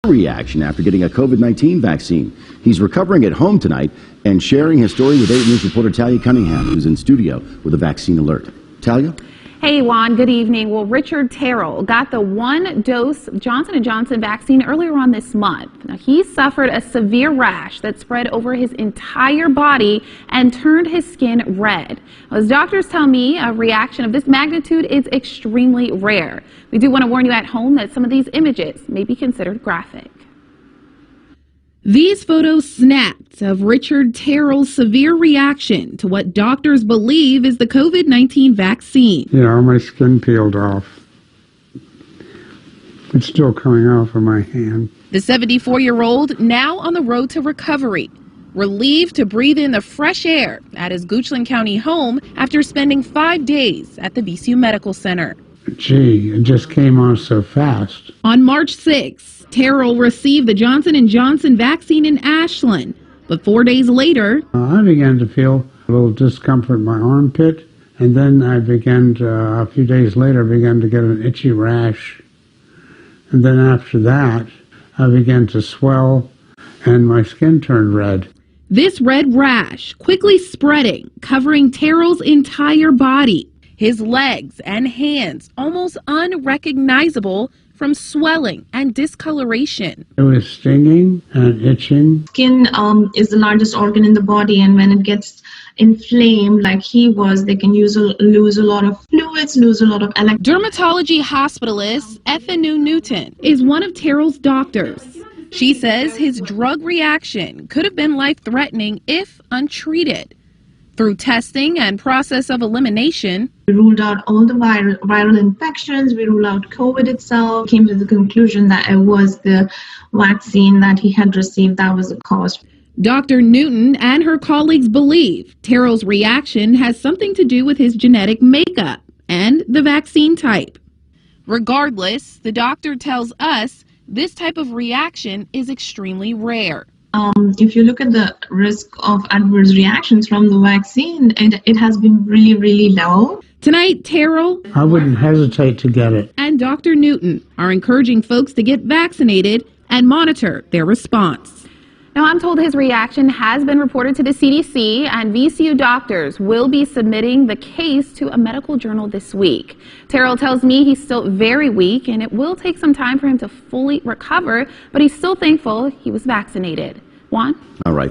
reaction after getting a COVID-19 vaccine. He's recovering at home tonight and sharing his story with 8 News reporter Talia Cunningham, who's in studio with a vaccine alert. Talia? Hey, Juan, good evening. Well, Richard Terrell got the 1-dose Johnson & Johnson vaccine earlier on this month. Now, he suffered a severe rash that spread over his entire body and turned his skin red. As doctors tell me, a reaction of this magnitude is extremely rare. We do want to warn you at home that some of these images may be considered graphic. These photos snapped of Richard Terrell's severe reaction to what doctors believe is the COVID-19 vaccine. Yeah, my skin peeled off. It's still coming off of my hand. The 74-year-old now on the road to recovery, relieved to breathe in the fresh air at his Goochland County home after spending 5 days at the VCU Medical Center. Gee, it just came on so fast. On March 6th, Terrell received the Johnson & Johnson vaccine in Ashland, but 4 days later, I began to feel a little discomfort in my armpit, and then I began to, a few days later, began to get an itchy rash. And then after that, I began to swell, and my skin turned red. This red rash quickly spreading, covering Terrell's entire body. His legs and hands almost unrecognizable from swelling and discoloration. It was stinging and itching. Skin is the largest organ in the body, and when it gets inflamed like he was, they can lose a lot of fluids, lose a lot of Dermatology hospitalist FNU Newton is one of Terrell's doctors. She says his drug reaction could have been life-threatening if untreated. Through testing and process of elimination, we ruled out all the viral infections, we ruled out COVID itself, came to the conclusion that it was the vaccine that he had received that was the cause. Dr. Newton and her colleagues believe Terrell's reaction has something to do with his genetic makeup and the vaccine type. Regardless, the doctor tells us this type of reaction is extremely rare. If you look at the risk of adverse reactions from the vaccine, it has been really, really low. Tonight, Terrell, I wouldn't hesitate to get it, and Dr. Newton are encouraging folks to get vaccinated and monitor their response. Now, I'm told his reaction has been reported to the CDC, and VCU doctors will be submitting the case to a medical journal this week. Terrell tells me he's still very weak, and it will take some time for him to fully recover, but he's still thankful he was vaccinated. Juan? All right.